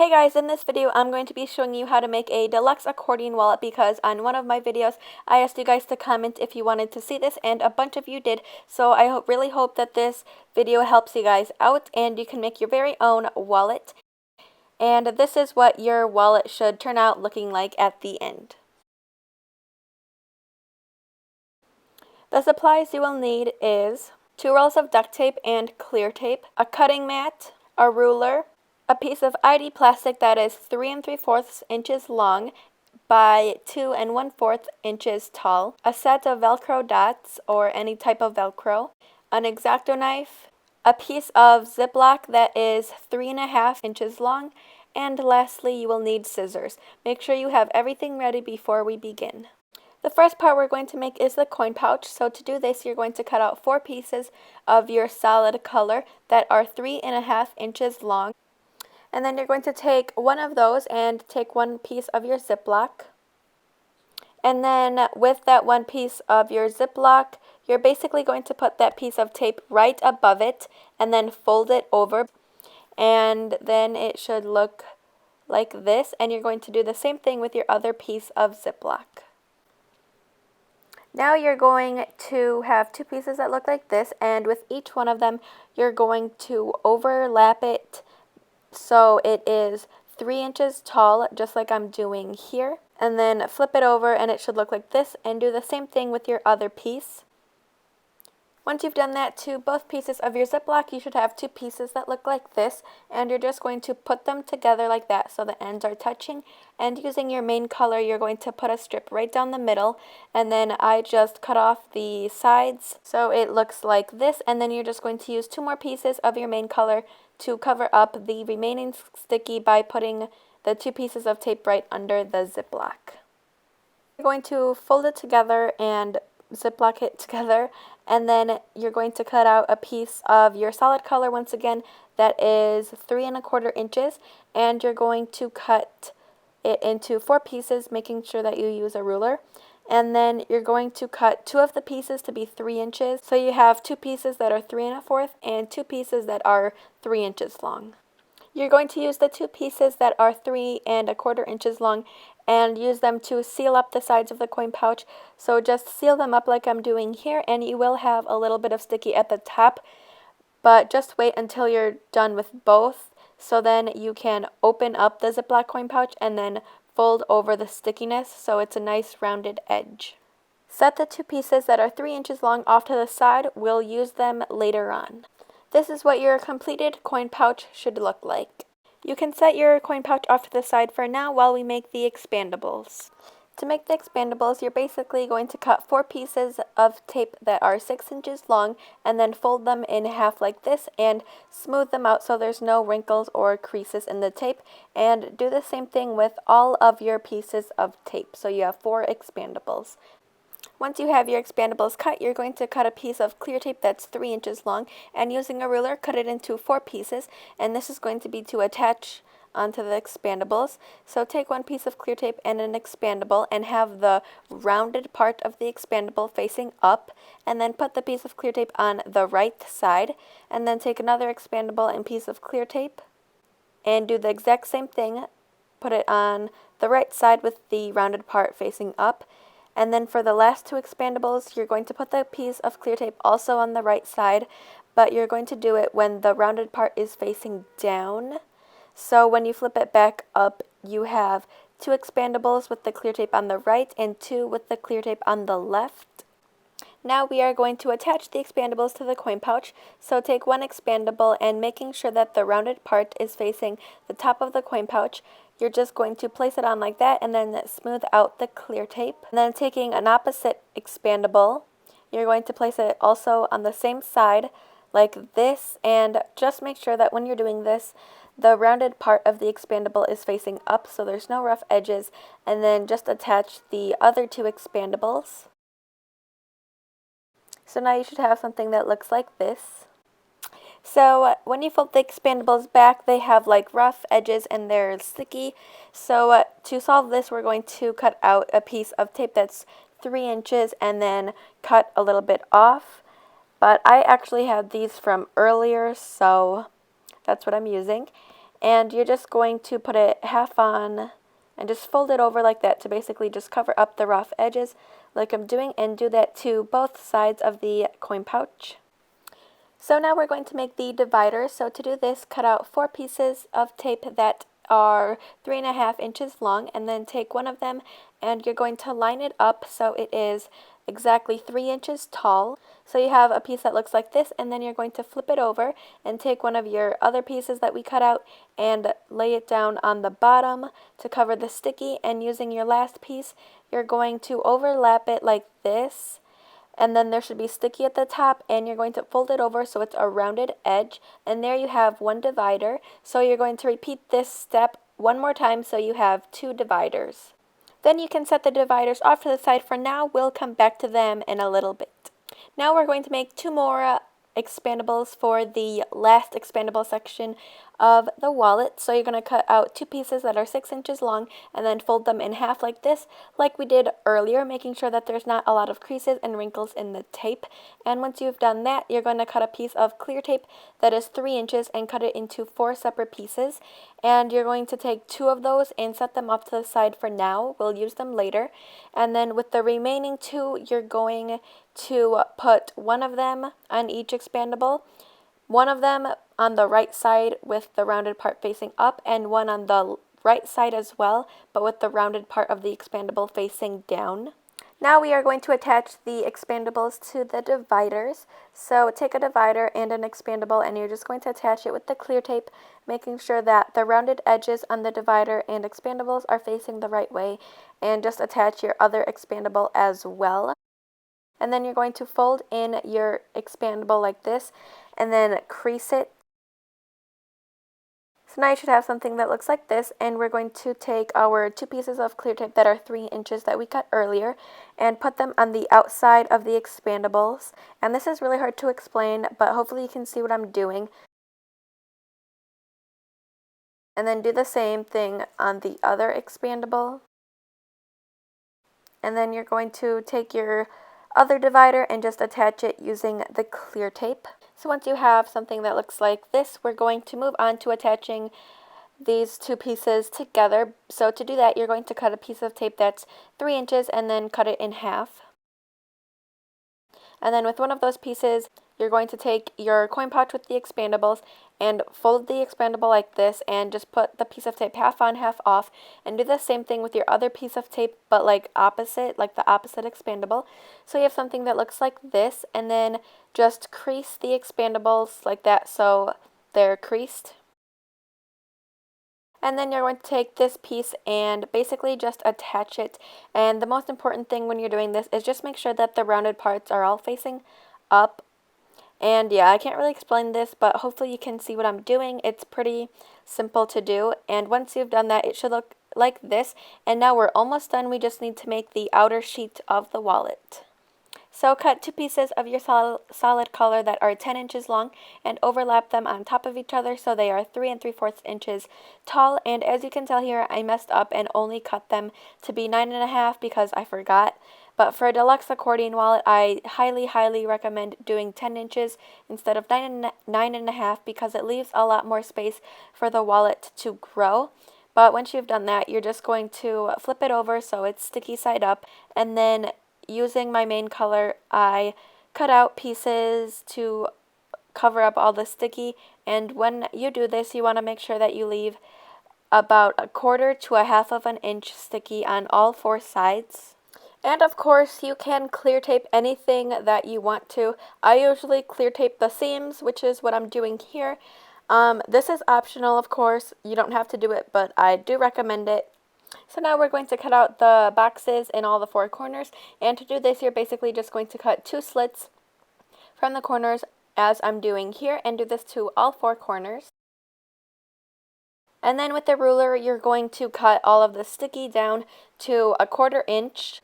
Hey guys, in this video I'm going to be showing you how to make a deluxe accordion wallet because on one of my videos I asked you guys to comment if you wanted to see this and a bunch of you did, so I really hope that this video helps you guys out and you can make your very own wallet. And this is what your wallet should turn out looking like at the end. The supplies you will need is 2 rolls of duct tape and clear tape, a cutting mat, a ruler, a piece of ID plastic that is 3 3/4 inches long by 2 1/4 inches tall, a set of Velcro dots or any type of Velcro, an X-Acto knife, a piece of Ziploc that is 3 1/2 inches long, and lastly you will need scissors. Make sure you have everything ready before we begin. The first part we're going to make is the coin pouch. So to do this, you're going to cut out 4 pieces of your solid color that are 3 1/2 inches long. And then you're going to take one of those and take one piece of your Ziploc. And then with that one piece of your Ziploc, you're basically going to put that piece of tape right above it and then fold it over. And then it should look like this. And you're going to do the same thing with your other piece of Ziploc. Now you're going to have 2 pieces that look like this, and with each one of them you're going to overlap it so it is 3 inches tall, just like I'm doing here, and then flip it over and it should look like this, and do the same thing with your other piece. Once you've done that to both pieces of your Ziploc, you should have 2 pieces that look like this, and you're just going to put them together like that so the ends are touching, and using your main color you're going to put a strip right down the middle, and then I just cut off the sides so it looks like this, and then you're just going to use 2 more pieces of your main color to cover up the remaining sticky by putting the 2 pieces of tape right under the Ziploc. You're going to fold it together and Ziploc it together, and then you're going to cut out a piece of your solid color once again that is 3 1/4 inches, and you're going to cut it into 4 pieces, making sure that you use a ruler. And then you're going to cut 2 of the pieces to be 3 inches, so you have 2 pieces that are 3 1/4 and 2 pieces that are 3 inches long. You're going to use the 2 pieces that are 3 1/4 inches long and use them to seal up the sides of the coin pouch. So just seal them up like I'm doing here, and you will have a little bit of sticky at the top, but just wait until you're done with both, so then you can open up the Ziploc coin pouch and then fold over the stickiness so it's a nice rounded edge. Set the 2 pieces that are 3 inches long off to the side. We'll use them later on. This is what your completed coin pouch should look like. You can set your coin pouch off to the side for now while we make the expandables. To make the expandables, you're basically going to cut 4 pieces of tape that are 6 inches long and then fold them in half like this and smooth them out so there's no wrinkles or creases in the tape, and do the same thing with all of your pieces of tape. So you have 4 expandables. Once you have your expandables cut, you're going to cut a piece of clear tape that's 3 inches long, and using a ruler cut it into 4 pieces, and this is going to be to attach onto the expandables. So take one piece of clear tape and an expandable and have the rounded part of the expandable facing up, and then put the piece of clear tape on the right side, and then take another expandable and piece of clear tape and do the exact same thing. Put it on the right side with the rounded part facing up. And then for the last 2 expandables, you're going to put the piece of clear tape also on the right side, but you're going to do it when the rounded part is facing down. So when you flip it back up, you have 2 expandables with the clear tape on the right and 2 with the clear tape on the left. Now we are going to attach the expandables to the coin pouch, so take one expandable and making sure that the rounded part is facing the top of the coin pouch, you're just going to place it on like that and then smooth out the clear tape. And then taking an opposite expandable, you're going to place it also on the same side like this, and just make sure that when you're doing this, the rounded part of the expandable is facing up so there's no rough edges, and then just attach the other 2 expandables. So now you should have something that looks like this. So when you fold the expandables back, they have like rough edges and they're sticky. So to solve this, we're going to cut out a piece of tape that's 3 inches and then cut a little bit off. But I actually had these from earlier, so that's what I'm using. and you're just going to put it half on and just fold it over like that to basically just cover up the rough edges like I'm doing, and do that to both sides of the coin pouch. So now we're going to make the divider. So to do this, cut out 4 pieces of tape that are 3.5 inches long, and then take one of them and you're going to line it up so it is exactly 3 inches tall. So you have a piece that looks like this, and then you're going to flip it over and take one of your other pieces that we cut out and lay it down on the bottom to cover the sticky, and using your last piece, you're going to overlap it like this. And then there should be sticky at the top, and you're going to fold it over so it's a rounded edge, and there you have one divider. So you're going to repeat this step one more time so you have 2 dividers. Then you can set the dividers off to the side for now. We'll come back to them in a little bit. Now we're going to make 2 more expandables for the last expandable section of the wallet. So you're going to cut out 2 pieces that are 6 inches long and then fold them in half like this, like we did earlier, making sure that there's not a lot of creases and wrinkles in the tape. And once you've done that, you're going to cut a piece of clear tape that is 3 inches and cut it into 4 separate pieces. And you're going to take 2 of those and set them off to the side for now. We'll use them later. And then with the remaining 2, you're going to put one of them on each expandable, one of them on the right side with the rounded part facing up, and one on the right side as well, but with the rounded part of the expandable facing down. Now we are going to attach the expandables to the dividers. So take a divider and an expandable, and you're just going to attach it with the clear tape, making sure that the rounded edges on the divider and expandables are facing the right way, and just attach your other expandable as well. And then you're going to fold in your expandable like this and then crease it. So now you should have something that looks like this, and we're going to take our 2 pieces of clear tape that are 3 inches that we cut earlier and put them on the outside of the expandables. And this is really hard to explain, but hopefully you can see what I'm doing. And then do the same thing on the other expandable. And then you're going to take your other divider and just attach it using the clear tape. So once you have something that looks like this, we're going to move on to attaching these 2 pieces together. So to do that, you're going to cut a piece of tape that's 3 inches and then cut it in half. And then with one of those pieces, you're going to take your coin pouch with the expandables and fold the expandable like this, and just put the piece of tape half on, half off, and do the same thing with your other piece of tape, but like opposite, like the opposite expandable. So you have something that looks like this, and then just crease the expandables like that so they're creased. And then you're going to take this piece and basically just attach it. And the most important thing when you're doing this is just make sure that the rounded parts are all facing up. And yeah, I can't really explain this, but hopefully you can see what I'm doing. It's pretty simple to do. And once you've done that, it should look like this. And now we're almost done. We just need to make the outer sheet of the wallet. So cut 2 pieces of your solid color that are 10 inches long and overlap them on top of each other so they are 3 3/4 inches tall. And as you can tell here, I messed up and only cut them to be 9.5 because I forgot. But for a deluxe accordion wallet, I highly recommend doing 10 inches instead of 9.5 because it leaves a lot more space for the wallet to grow. But once you've done that, you're just going to flip it over so it's sticky side up, and then using my main color, I cut out pieces to cover up all the sticky. And when you do this, you want to make sure that you leave about 1/4 to 1/2 of an inch sticky on all 4 sides. And of course, you can clear tape anything that you want to. I usually clear tape the seams, which is what I'm doing here. This is optional, of course. You don't have to do it, but I do recommend it. So now we're going to cut out the boxes in all the 4 corners, and to do this, you're basically just going to cut 2 slits from the corners as I'm doing here, and do this to all 4 corners. And then with the ruler, you're going to cut all of the sticky down to 1/4 inch.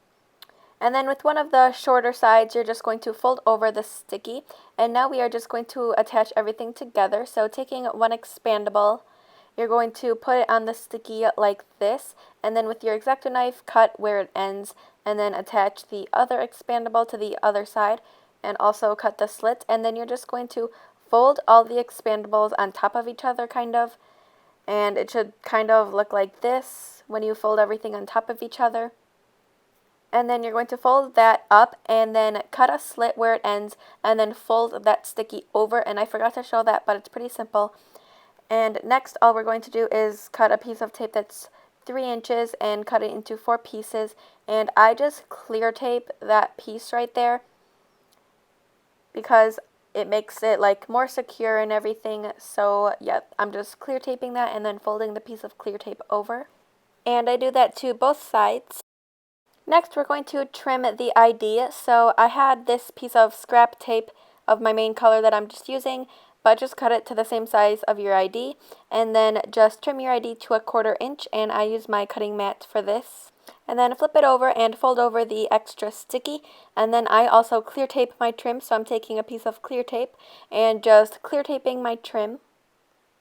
And then with one of the shorter sides, you're just going to fold over the sticky. And now we are just going to attach everything together. So taking one expandable, you're going to put it on the sticky like this, and then with your X-Acto knife, cut where it ends, and then attach the other expandable to the other side, and also cut the slit. And then you're just going to fold all the expandables on top of each other, kind of, and it should kind of look like this when you fold everything on top of each other. And then you're going to fold that up and then cut a slit where it ends and then fold that sticky over. And I forgot to show that, but it's pretty simple. And next, all we're going to do is cut a piece of tape that's 3 inches and cut it into 4 pieces. And I just clear tape that piece right there because it makes it like more secure and everything. So yeah, I'm just clear taping that and then folding the piece of clear tape over. And I do that to both sides. Next, we're going to trim the ID. So I had this piece of scrap tape of my main color that I'm just using, but just cut it to the same size of your ID, and then just trim your ID to 1/4 inch, and I use my cutting mat for this. And then flip it over and fold over the extra sticky, and then I also clear tape my trim, so I'm taking a piece of clear tape and just clear taping my trim.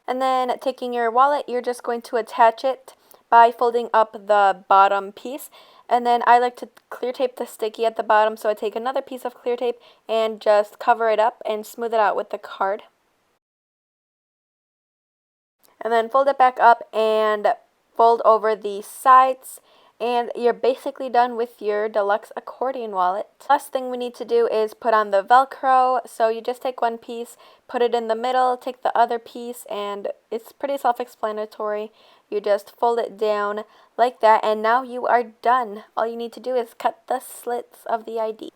And then taking your wallet, you're just going to attach it by folding up the bottom piece. And then I like to clear tape the sticky at the bottom, so I take another piece of clear tape and just cover it up and smooth it out with the card. And then fold it back up and fold over the sides. And you're basically done with your Deluxe accordion wallet. Last thing we need to do is put on the Velcro. So you just take one piece, put it in the middle, take the other piece, and it's pretty self-explanatory. You just fold it down like that, and now you are done. All you need to do is cut the slits of the ID.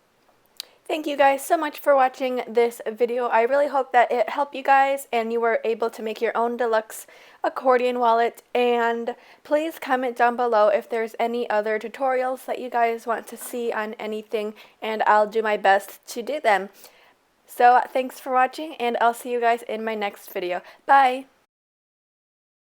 Thank you guys so much for watching this video. I really hope that it helped you guys and you were able to make your own Deluxe accordion wallet. And please comment down below if there's any other tutorials that you guys want to see on anything, and I'll do my best to do them. So thanks for watching, and I'll see you guys in my next video. Bye!